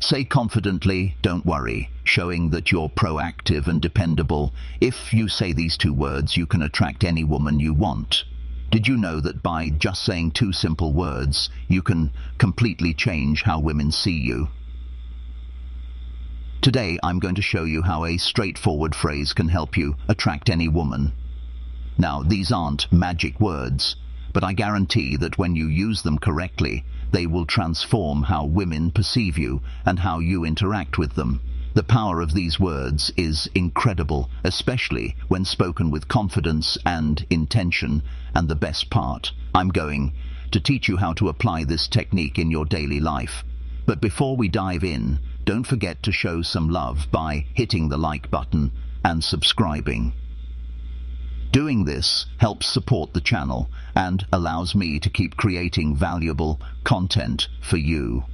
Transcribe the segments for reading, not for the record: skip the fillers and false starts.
Say confidently, "Don't worry," showing that you're proactive and dependable. If you say these two words, you can attract any woman you want. Did you know that by just saying two simple words, you can completely change how women see you? Today, I'm going to show you how a straightforward phrase can help you attract any woman. Now, these aren't magic words, but I guarantee that when you use them correctly, they will transform how women perceive you and how you interact with them. The power of these words is incredible, especially when spoken with confidence and intention. And the best part, I'm going to teach you how to apply this technique in your daily life. But before we dive in, don't forget to show some love by hitting the like button and subscribing. Doing this helps support the channel and allows me to keep creating valuable content for you.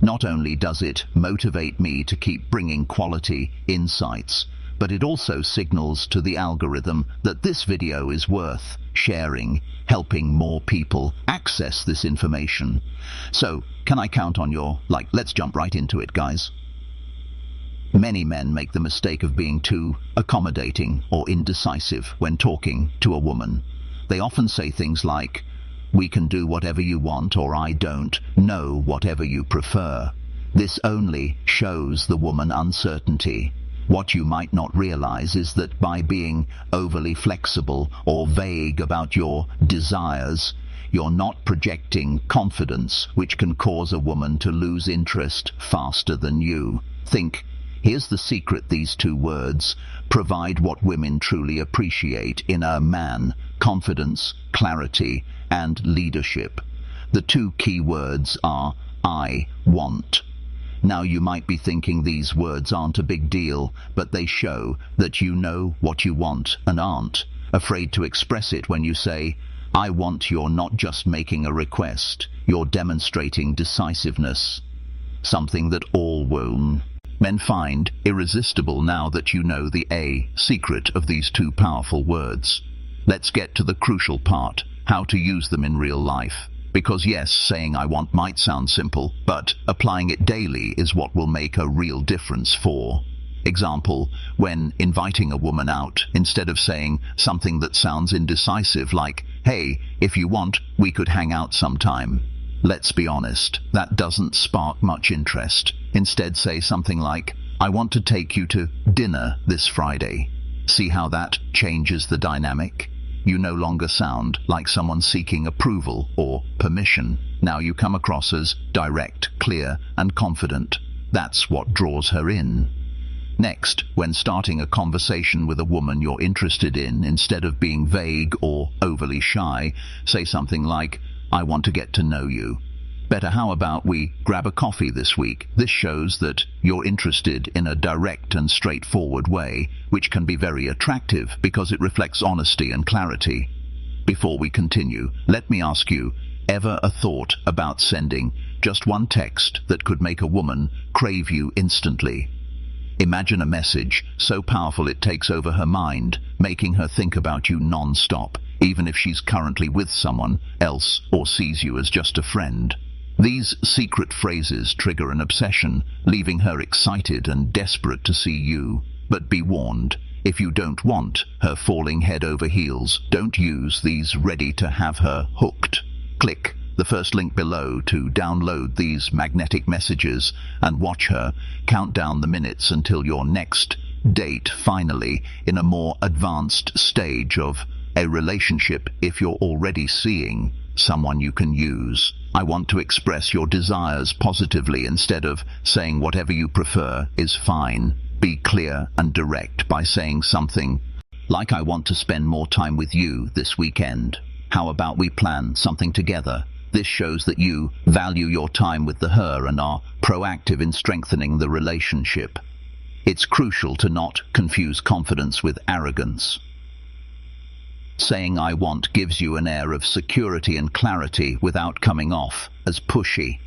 Not only does it motivate me to keep bringing quality insights, but it also signals to the algorithm that this video is worth sharing, helping more people access this information. So, can I count on your like? Let's jump right into it, guys. Many men make the mistake of being too accommodating or indecisive when talking to a woman. They often say things like, "We can do whatever you want," or "I don't know whatever you prefer." This only shows the woman uncertainty. What you might not realize is that by being overly flexible or vague about your desires, you're not projecting confidence, which can cause a woman to lose interest faster than you. Think, here's the secret: these two words provide what women truly appreciate in a man: confidence, clarity, and leadership. The two key words are "I want." Now, you might be thinking these words aren't a big deal, but they show that you know what you want and aren't afraid to express it. When you say, "I want," you're not just making a request, you're demonstrating decisiveness, something that all wome men find irresistible now that you know the secret of these two powerful words. Let's get to the crucial part: how to use them in real life. Because yes, saying "I want" might sound simple, but applying it daily is what will make a real difference. For example, when inviting a woman out, instead of saying something that sounds indecisive like, "Hey, if you want, we could hang out sometime," let's be honest, that doesn't spark much interest. Instead, say something like, "I want to take you to dinner this Friday." See how that changes the dynamic? You no longer sound like someone seeking approval or permission. Now you come across as direct, clear, and confident. That's what draws her in. Next, when starting a conversation with a woman you're interested in, instead of being vague or overly shy, say something like, "I want to get to know you. Better, how about we grab a coffee this week?" This shows that you're interested in a direct and straightforward way, which can be very attractive because it reflects honesty and clarity. Before we continue, let me ask you, ever a thought about sending just one text that could make a woman crave you instantly? Imagine a message so powerful it takes over her mind, making her think about you non-stop, even if she's currently with someone else or sees you as just a friend. These secret phrases trigger an obsession, leaving her excited and desperate to see you. But be warned, if you don't want her falling head over heels, don't use these ready to have her hooked. Click the first link below to download these magnetic messages and watch her count down the minutes until your next date, finally in a more advanced stage of a relationship. If you're already seeing someone you can use, I want to express your desires positively. Instead of saying "whatever you prefer is fine," be clear and direct by saying something like, "I want to spend more time with you this weekend. How about we plan something together?" This shows that you value your time with her and are proactive in strengthening the relationship. It's crucial to not confuse confidence with arrogance. Saying "I want" gives you an air of security and clarity without coming off as pushy.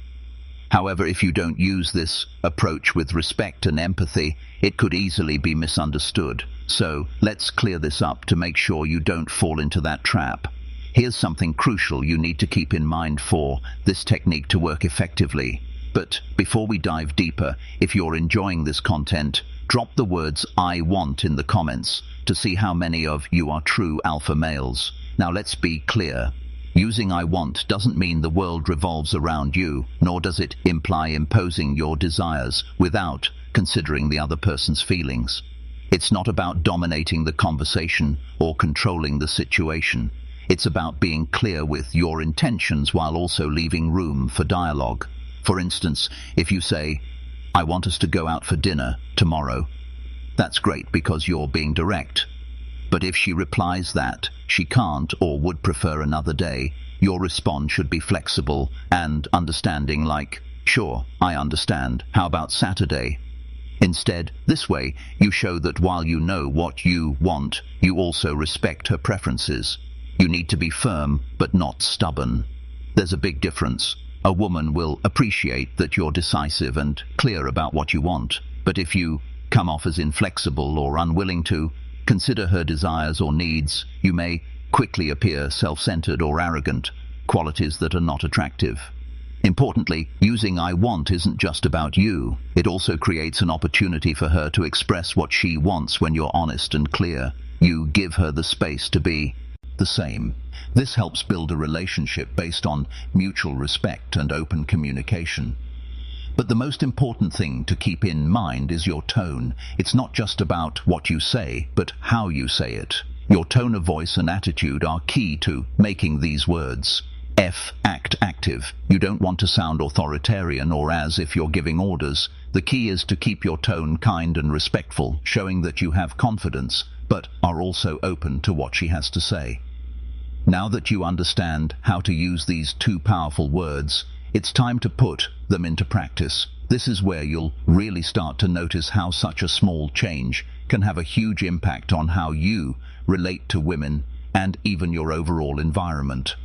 However, if you don't use this approach with respect and empathy, it could easily be misunderstood. So let's clear this up to make sure you don't fall into that trap. Here's something crucial you need to keep in mind for this technique to work effectively. But before we dive deeper, if you're enjoying this content, drop the words "I want" in the comments to see how many of you are true alpha males. Now let's be clear. Using "I want" doesn't mean the world revolves around you, nor does it imply imposing your desires without considering the other person's feelings. It's not about dominating the conversation or controlling the situation. It's about being clear with your intentions while also leaving room for dialogue. For instance, if you say, "I want us to go out for dinner tomorrow," that's great because you're being direct. But if she replies that she can't or would prefer another day, your response should be flexible and understanding, like, "Sure, I understand. How about Saturday?" Instead, this way, you show that while you know what you want, you also respect her preferences. You need to be firm, but not stubborn. There's a big difference. A woman will appreciate that you're decisive and clear about what you want, but if you come off as inflexible or unwilling to consider her desires or needs, you may quickly appear self-centered or arrogant, qualities that are not attractive. Importantly, using "I want" isn't just about you. It also creates an opportunity for her to express what she wants when you're honest and clear. You give her the space to be the same. This helps build a relationship based on mutual respect and open communication. But the most important thing to keep in mind is your tone. It's not just about what you say, but how you say it. Your tone of voice and attitude are key to making these words. Act active. You don't want to sound authoritarian or as if you're giving orders. The key is to keep your tone kind and respectful, showing that you have confidence, but are also open to what she has to say. Now that you understand how to use these two powerful words, it's time to put them into practice. This is where you'll really start to notice how such a small change can have a huge impact on how you relate to women and even your overall environment.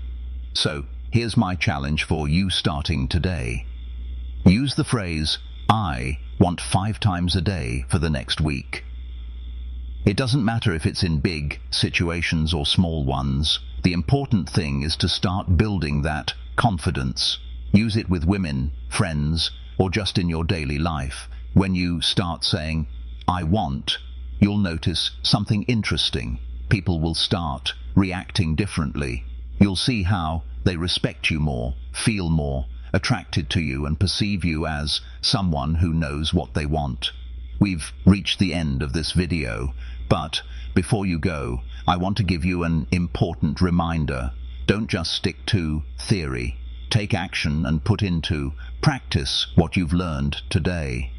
So, here's my challenge for you starting today. Use the phrase, "I want" 5 times a day for the next week. It doesn't matter if it's in big situations or small ones. The important thing is to start building that confidence. Use it with women, friends, or just in your daily life. When you start saying, "I want," you'll notice something interesting. People will start reacting differently. You'll see how they respect you more, feel more attracted to you, and perceive you as someone who knows what they want. We've reached the end of this video, but before you go, I want to give you an important reminder. Don't just stick to theory. Take action and put into practice what you've learned today.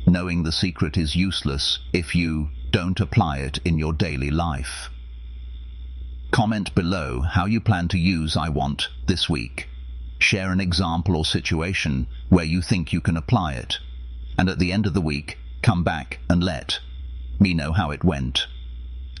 Knowing the secret is useless if you don't apply it in your daily life. Comment below how you plan to use "I want" this week. Share an example or situation where you think you can apply it. And at the end of the week, come back and let me know how it went.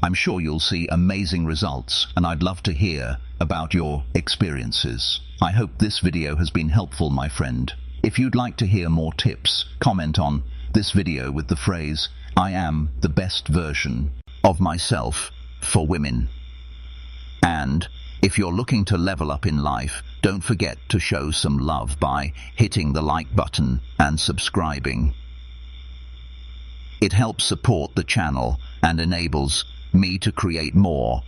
I'm sure you'll see amazing results, and I'd love to hear about your experiences. I hope this video has been helpful, my friend. If you'd like to hear more tips, comment on this video with the phrase, "I am the best version of myself for women." And if you're looking to level up in life, don't forget to show some love by hitting the like button and subscribing. It helps support the channel and enables me to create more